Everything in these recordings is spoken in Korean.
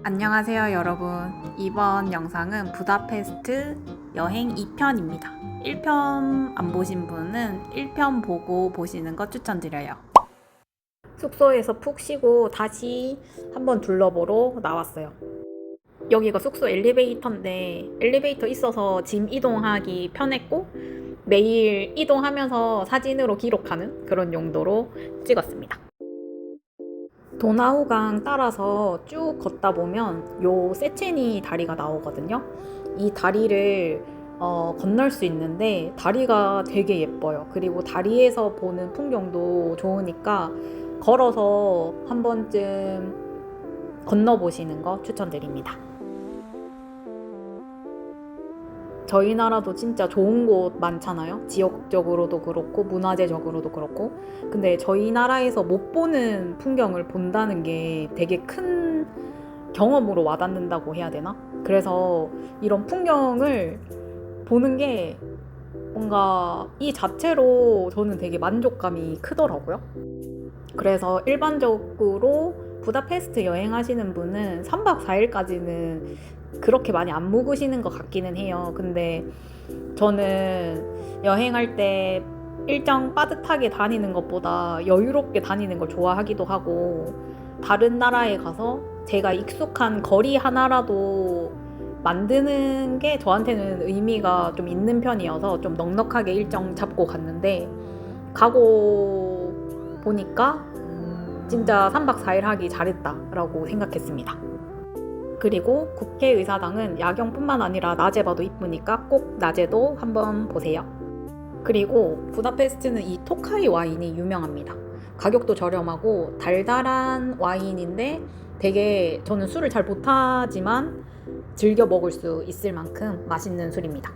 안녕하세요 여러분. 이번 영상은 부다페스트 여행 2편입니다. 1편 안 보신 분은 1편 보고 보시는 거 추천드려요. 숙소에서 푹 쉬고 다시 한번 둘러보러 나왔어요. 여기가 숙소 엘리베이터인데 엘리베이터 있어서 짐 이동하기 편했고 매일 이동하면서 사진으로 기록하는 그런 용도로 찍었습니다. 도나우강 따라서 쭉 걷다 보면 요 세체니 다리가 나오거든요. 이 다리를 건널 수 있는데 다리가 되게 예뻐요. 그리고 다리에서 보는 풍경도 좋으니까 걸어서 한 번쯤 건너보시는 거 추천드립니다. 저희 나라도 진짜 좋은 곳 많잖아요. 지역적으로도 그렇고 문화재적으로도 그렇고. 근데 저희 나라에서 못 보는 풍경을 본다는 게 되게 큰 경험으로 와닿는다고 해야 되나? 그래서 이런 풍경을 보는 게 뭔가 이 자체로 저는 되게 만족감이 크더라고요. 그래서 일반적으로 부다페스트 여행하시는 분은 3박 4일까지는 그렇게 많이 안 묵으시는 것 같기는 해요. 근데 저는 여행할 때 일정 빠듯하게 다니는 것보다 여유롭게 다니는 걸 좋아하기도 하고, 다른 나라에 가서 제가 익숙한 거리 하나라도 만드는 게 저한테는 의미가 좀 있는 편이어서 좀 넉넉하게 일정 잡고 갔는데, 가고 보니까 진짜 3박 4일 하기 잘했다라고 생각했습니다. 그리고 국회의사당은 야경뿐만 아니라 낮에 봐도 이쁘니까 꼭 낮에도 한번 보세요. 그리고 부다페스트는 이 토카이 와인이 유명합니다. 가격도 저렴하고 달달한 와인인데 되게, 저는 술을 잘 못하지만 즐겨 먹을 수 있을 만큼 맛있는 술입니다.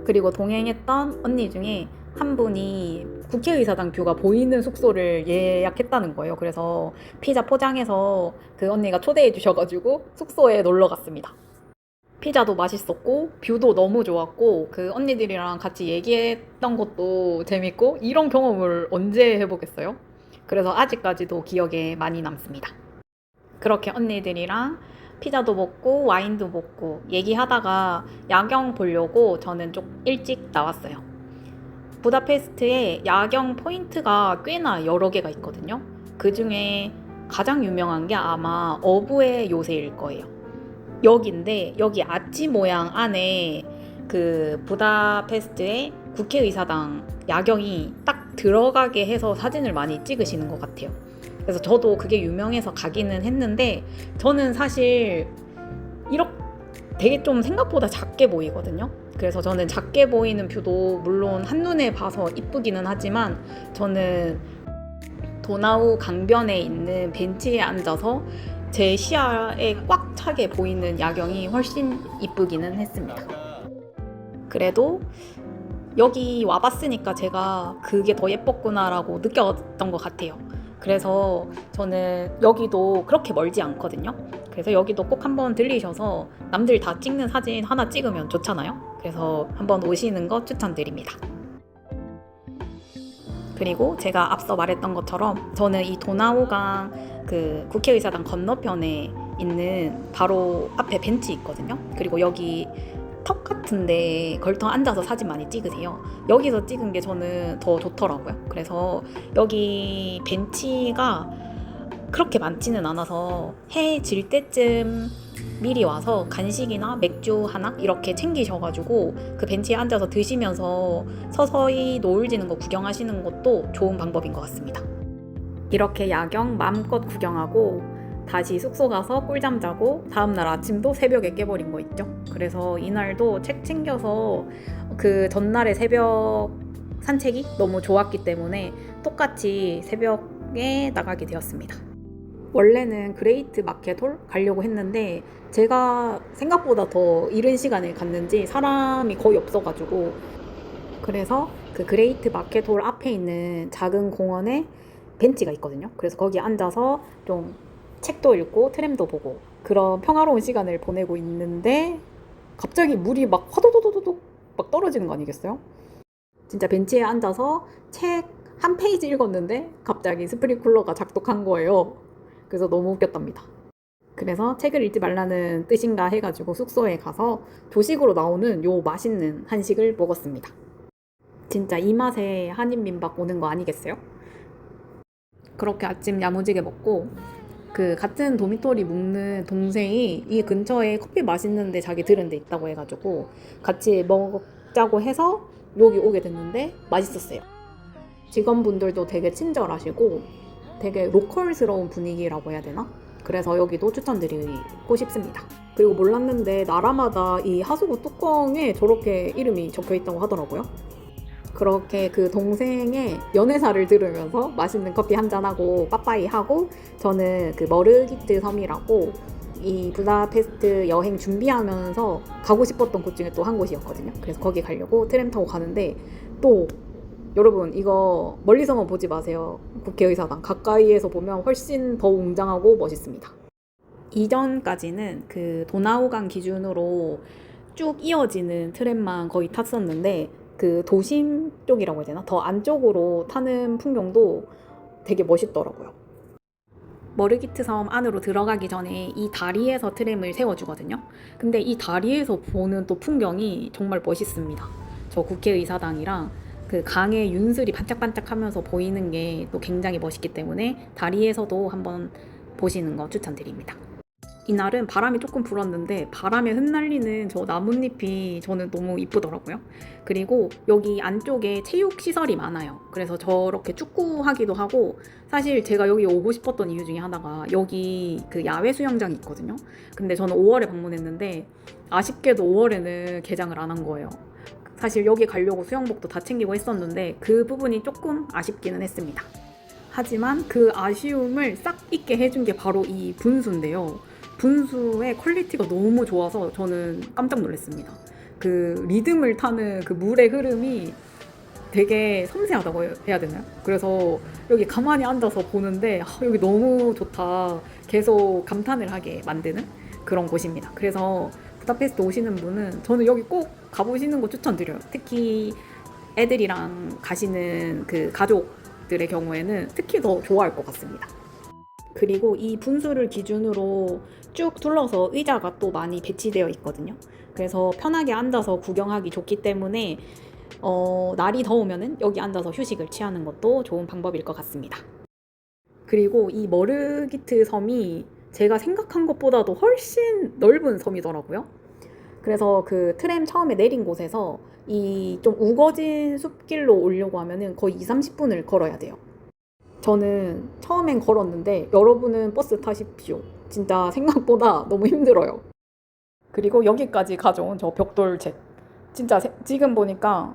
그리고 동행했던 언니 중에 한 분이 국회의사당 뷰가 보이는 숙소를 예약했다는 거예요. 그래서 피자 포장해서 그 언니가 초대해 주셔가지고 숙소에 놀러 갔습니다. 피자도 맛있었고 뷰도 너무 좋았고 그 언니들이랑 같이 얘기했던 것도 재밌고, 이런 경험을 언제 해보겠어요? 그래서 아직까지도 기억에 많이 남습니다. 그렇게 언니들이랑 피자도 먹고 와인도 먹고 얘기하다가 야경 보려고 저는 좀 일찍 나왔어요. 부다페스트에 야경 포인트가 꽤나 여러 개가 있거든요. 그 중에 가장 유명한 게 아마 어부의 요새일 거예요. 여기인데 여기 아치 모양 안에 그 부다페스트의 국회의사당 야경이 딱 들어가게 해서 사진을 많이 찍으시는 것 같아요. 그래서 저도 그게 유명해서 가기는 했는데, 저는 사실 이렇게 되게 좀 생각보다 작게 보이거든요. 그래서 저는 작게 보이는 뷰도 물론 한눈에 봐서 이쁘기는 하지만, 저는 도나우 강변에 있는 벤치에 앉아서 제 시야에 꽉 차게 보이는 야경이 훨씬 이쁘기는 했습니다. 그래도 여기 와봤으니까 제가 그게 더 예뻤구나라고 느꼈던 것 같아요. 그래서 저는 여기도 그렇게 멀지 않거든요. 그래서 여기도 꼭 한번 들리셔서 남들 다 찍는 사진 하나 찍으면 좋잖아요. 그래서 한번 오시는 거 추천드립니다. 그리고 제가 앞서 말했던 것처럼 저는 이 도나우강 그 국회의사당 건너편에 있는 바로 앞에 벤치 있거든요. 그리고 여기 턱 같은데 걸터 앉아서 사진 많이 찍으세요. 여기서 찍은 게 저는 더 좋더라고요. 그래서 여기 벤치가 그렇게 많지는 않아서 해 질 때쯤 미리 와서 간식이나 맥주 하나 이렇게 챙기셔가지고 그 벤치에 앉아서 드시면서 서서히 노을 지는 거 구경하시는 것도 좋은 방법인 것 같습니다. 이렇게 야경 마음껏 구경하고 다시 숙소 가서 꿀잠 자고 다음날 아침도 새벽에 깨버린 거 있죠. 그래서 이날도 책 챙겨서 그 전날의 새벽 산책이 너무 좋았기 때문에 똑같이 새벽에 나가게 되었습니다. 원래는 그레이트 마켓홀 가려고 했는데 제가 생각보다 더 이른 시간에 갔는지 사람이 거의 없어가지고, 그래서 그 그레이트 마켓홀 앞에 있는 작은 공원에 벤치가 있거든요. 그래서 거기 앉아서 좀 책도 읽고 트램도 보고 그런 평화로운 시간을 보내고 있는데, 갑자기 물이 막 화도도도도독 막 떨어지는 거 아니겠어요? 진짜 벤치에 앉아서 책 한 페이지 읽었는데 갑자기 스프링클러가 작동한 거예요. 그래서 너무 웃겼답니다. 그래서 책을 읽지 말라는 뜻인가 해가지고 숙소에 가서 조식으로 나오는 요 맛있는 한식을 먹었습니다. 진짜 이 맛에 한인민박 오는 거 아니겠어요? 그렇게 아침 야무지게 먹고 그 같은 도미토리 묵는 동생이 이 근처에 커피 맛있는데 자기 들은 데 있다고 해가지고 같이 먹자고 해서 여기 오게 됐는데 맛있었어요. 직원분들도 되게 친절하시고 되게 로컬스러운 분위기라고 해야 되나? 그래서 여기도 추천드리고 싶습니다. 그리고 몰랐는데 나라마다 이 하수구 뚜껑에 저렇게 이름이 적혀 있다고 하더라고요. 그렇게 그 동생의 연애사를 들으면서 맛있는 커피 한잔하고 빠빠이 하고 저는 그 머르기트 섬이라고 이 부다페스트 여행 준비하면서 가고 싶었던 곳 중에 또 한 곳이었거든요. 그래서 거기 가려고 트램 타고 가는데 또 여러분 이거 멀리서만 보지 마세요. 국회의사당 가까이에서 보면 훨씬 더 웅장하고 멋있습니다. 이전까지는 그 도나우강 기준으로 쭉 이어지는 트램만 거의 탔었는데 그 도심 쪽이라고 해야 되나? 더 안쪽으로 타는 풍경도 되게 멋있더라고요. 머르기트 섬 안으로 들어가기 전에 이 다리에서 트램을 세워주거든요. 근데 이 다리에서 보는 또 풍경이 정말 멋있습니다. 저 국회의사당이랑 그 강의 윤슬이 반짝반짝하면서 보이는 게 또 굉장히 멋있기 때문에 다리에서도 한번 보시는 거 추천드립니다. 이날은 바람이 조금 불었는데 바람에 흩날리는 저 나뭇잎이 저는 너무 이쁘더라고요. 그리고 여기 안쪽에 체육시설이 많아요. 그래서 저렇게 축구하기도 하고 사실 제가 여기 오고 싶었던 이유 중에 하나가 여기 그 야외 수영장이 있거든요. 근데 저는 5월에 방문했는데 아쉽게도 5월에는 개장을 안 한 거예요. 사실 여기 가려고 수영복도 다 챙기고 했었는데 그 부분이 조금 아쉽기는 했습니다. 하지만 그 아쉬움을 싹 잊게 해준 게 바로 이 분수인데요. 분수의 퀄리티가 너무 좋아서 저는 깜짝 놀랐습니다. 그 리듬을 타는 그 물의 흐름이 되게 섬세하다고 해야 되나요? 그래서 여기 가만히 앉아서 보는데 여기 너무 좋다. 계속 감탄을 하게 만드는 그런 곳입니다. 그래서 부다페스트 오시는 분은 저는 여기 꼭 가보시는 거 추천드려요. 특히 애들이랑 가시는 그 가족들의 경우에는 특히 더 좋아할 것 같습니다. 그리고 이 분수를 기준으로 쭉 둘러서 의자가 또 많이 배치되어 있거든요. 그래서 편하게 앉아서 구경하기 좋기 때문에 날이 더우면은 여기 앉아서 휴식을 취하는 것도 좋은 방법일 것 같습니다. 그리고 이 머르기트 섬이 제가 생각한 것보다도 훨씬 넓은 섬이더라고요. 그래서 그 트램 처음에 내린 곳에서 이 좀 우거진 숲길로 오려고 하면은 거의 2-30분을 걸어야 돼요. 저는 처음엔 걸었는데 여러분은 버스 타십시오. 진짜 생각보다 너무 힘들어요. 그리고 여기까지 가져온 저 벽돌책. 진짜 지금 보니까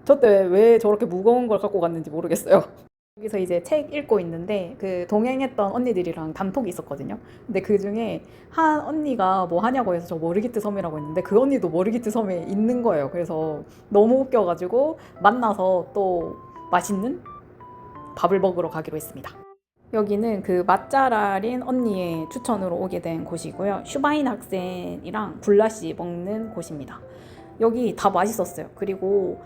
저때 왜 저렇게 무거운 걸 갖고 갔는지 모르겠어요. 여기서 이제 책 읽고 있는데 그 동행했던 언니들이랑 단톡이 있었거든요. 근데 그 중에 한 언니가 뭐 하냐고 해서 저 머르기트 섬이라고 했는데 그 언니도 머르기트 섬에 있는 거예요. 그래서 너무 웃겨가지고 만나서 또 맛있는 밥을 먹으러 가기로 했습니다. 여기는 그 맛잘알인 언니의 추천으로 오게 된 곳이고요. 슈바인 학생이랑 굴라시 먹는 곳입니다. 여기 다 맛있었어요. 그리고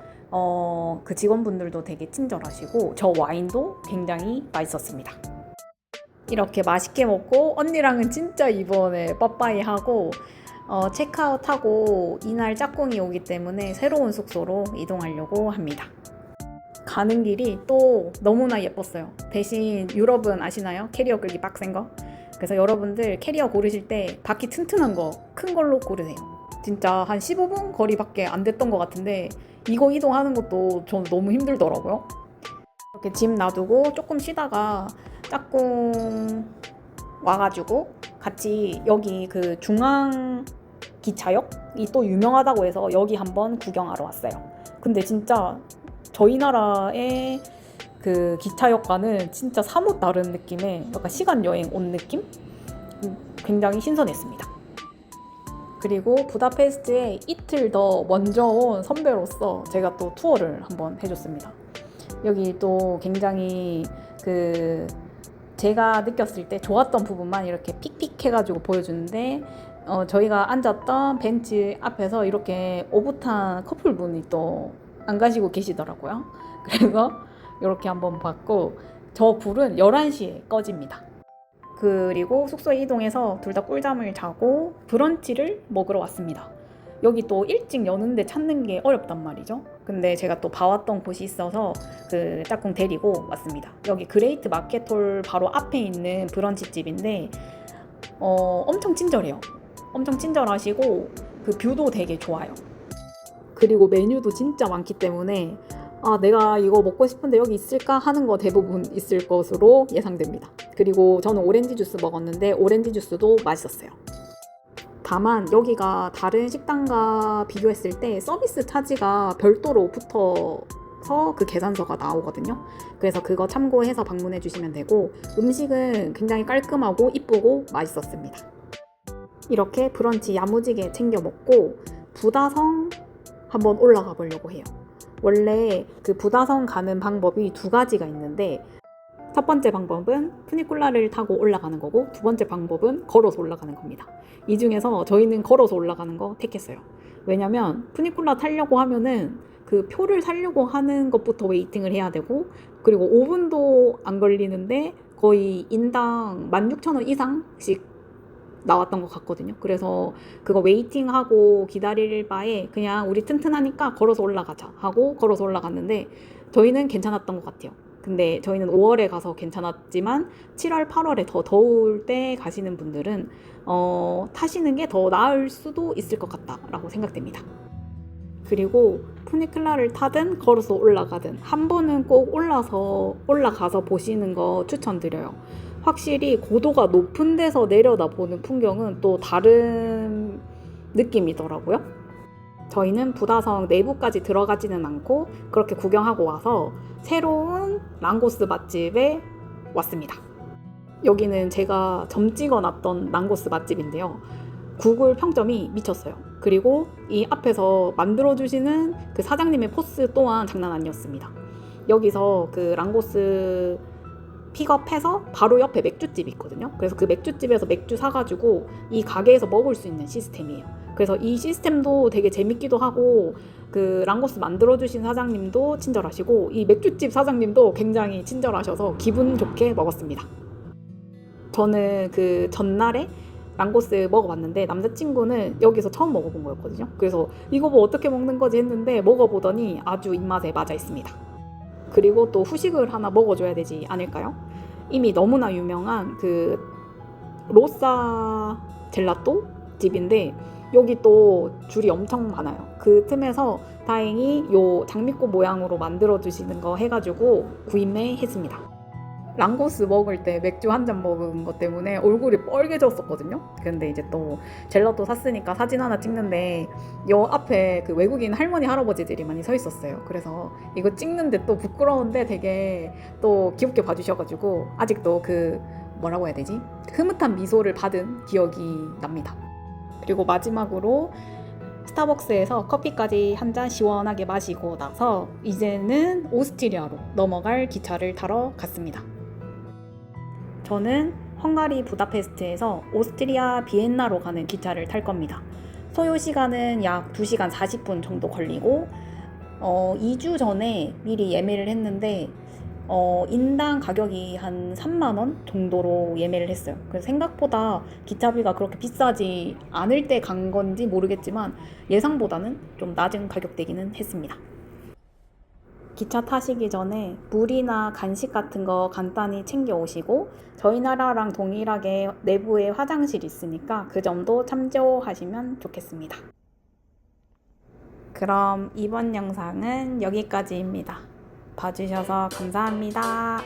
그 직원분들도 되게 친절하시고 저 와인도 굉장히 맛있었습니다. 이렇게 맛있게 먹고 언니랑은 진짜 이번에 빠빠이 하고 체크아웃하고 이날 짝꿍이 오기 때문에 새로운 숙소로 이동하려고 합니다. 가는 길이 또 너무나 예뻤어요. 대신 유럽은 아시나요? 캐리어 끌기 빡센 거. 그래서 여러분들 캐리어 고르실 때 바퀴 튼튼한 거, 큰 걸로 고르세요. 진짜 한 15분 거리밖에 안 됐던 것 같은데 이거 이동하는 것도 저는 너무 힘들더라고요. 이렇게 짐 놔두고 조금 쉬다가 짝꿍 와가지고 같이 여기 그 중앙 기차역이 또 유명하다고 해서 여기 한번 구경하러 왔어요. 근데 진짜 저희 나라의 그 기차역과는 진짜 사뭇 다른 느낌의 약간 시간 여행 온 느낌? 굉장히 신선했습니다. 그리고 부다페스트에 이틀 더 먼저 온 선배로서 제가 또 투어를 한번 해줬습니다. 여기 또 굉장히 그 제가 느꼈을 때 좋았던 부분만 이렇게 픽픽 해가지고 보여주는데 저희가 앉았던 벤치 앞에서 이렇게 오붓한 커플분이 또 안 가시고 계시더라고요. 그래서 이렇게 한번 봤고 저 불은 11시에 꺼집니다. 그리고 숙소에 이동해서 둘 다 꿀잠을 자고 브런치를 먹으러 왔습니다. 여기 또 일찍 여는데 찾는 게 어렵단 말이죠. 근데 제가 또 봐왔던 곳이 있어서 그 짝꿍 데리고 왔습니다. 여기 그레이트 마켓홀 바로 앞에 있는 브런치 집인데 엄청 친절해요. 엄청 친절하시고 그 뷰도 되게 좋아요. 그리고 메뉴도 진짜 많기 때문에 내가 이거 먹고 싶은데 여기 있을까 하는 거 대부분 있을 것으로 예상됩니다. 그리고 저는 오렌지 주스 먹었는데 오렌지 주스도 맛있었어요. 다만 여기가 다른 식당과 비교했을 때 서비스 차지가 별도로 붙어서 그 계산서가 나오거든요. 그래서 그거 참고해서 방문해 주시면 되고 음식은 굉장히 깔끔하고 이쁘고 맛있었습니다. 이렇게 브런치 야무지게 챙겨 먹고 부다성 한번 올라가 보려고 해요. 원래 그 부다성 가는 방법이 두 가지가 있는데 첫 번째 방법은 푸니쿨라를 타고 올라가는 거고 두 번째 방법은 걸어서 올라가는 겁니다. 이 중에서 저희는 걸어서 올라가는 거 택했어요. 왜냐면 푸니쿨라 타려고 하면은 그 표를 사려고 하는 것부터 웨이팅을 해야 되고 그리고 5분도 안 걸리는데 거의 인당 16,000원 이상씩 나왔던 것 같거든요. 그래서 그거 웨이팅하고 기다릴 바에 그냥 우리 튼튼하니까 걸어서 올라가자 하고 걸어서 올라갔는데 저희는 괜찮았던 것 같아요. 근데 저희는 5월에 가서 괜찮았지만 7월, 8월에 더 더울 때 가시는 분들은 타시는 게 더 나을 수도 있을 것 같다라고 생각됩니다. 그리고 푸니클라를 타든 걸어서 올라가든 한 번은 꼭 올라가서 보시는 거 추천드려요. 확실히 고도가 높은 데서 내려다보는 풍경은 또 다른 느낌이더라고요. 저희는 부다성 내부까지 들어가지는 않고 그렇게 구경하고 와서 새로운 랑고스 맛집에 왔습니다. 여기는 제가 점 찍어놨던 랑고스 맛집인데요. 구글 평점이 미쳤어요. 그리고 이 앞에서 만들어주시는 그 사장님의 포스 또한 장난 아니었습니다. 여기서 그 랑고스 픽업해서 바로 옆에 맥주집이 있거든요. 그래서 그 맥주집에서 맥주 사가지고 이 가게에서 먹을 수 있는 시스템이에요. 그래서 이 시스템도 되게 재밌기도 하고 그 랑고스 만들어주신 사장님도 친절하시고 이 맥주집 사장님도 굉장히 친절하셔서 기분 좋게 먹었습니다. 저는 그 전날에 랑고스 먹어봤는데 남자친구는 여기서 처음 먹어본 거였거든요. 그래서 이거 뭐 어떻게 먹는 거지 했는데 먹어보더니 아주 입맛에 맞아 있습니다. 그리고 또 후식을 하나 먹어줘야 되지 않을까요? 이미 너무나 유명한 그 로사 젤라또 집인데 여기 또 줄이 엄청 많아요. 그 틈에서 다행히 요 장미꽃 모양으로 만들어주시는 거 해가지고 구입했습니다. 랑고스 먹을 때 맥주 한 잔 먹은 것 때문에 얼굴이 빨개졌었거든요. 근데 이제 또 젤라또 샀으니까 사진 하나 찍는데 요 앞에 그 외국인 할머니 할아버지들이 많이 서 있었어요. 그래서 이거 찍는데 또 부끄러운데 되게 또 귀엽게 봐주셔가지고 아직도 그 뭐라고 해야 되지? 흐뭇한 미소를 받은 기억이 납니다. 그리고 마지막으로 스타벅스에서 커피까지 한 잔 시원하게 마시고 나서 이제는 오스트리아로 넘어갈 기차를 타러 갔습니다. 저는 헝가리 부다페스트에서 오스트리아 비엔나로 가는 기차를 탈 겁니다. 소요 시간은 약 2시간 40분 정도 걸리고 2주 전에 미리 예매를 했는데 인당 가격이 한 3만 원 정도로 예매를 했어요. 그래서 생각보다 기차비가 그렇게 비싸지 않을 때 간 건지 모르겠지만 예상보다는 좀 낮은 가격대기는 했습니다. 기차 타시기 전에 물이나 간식 같은 거 간단히 챙겨 오시고 저희 나라랑 동일하게 내부에 화장실이 있으니까 그 점도 참조하시면 좋겠습니다. 그럼 이번 영상은 여기까지입니다. 봐주셔서 감사합니다.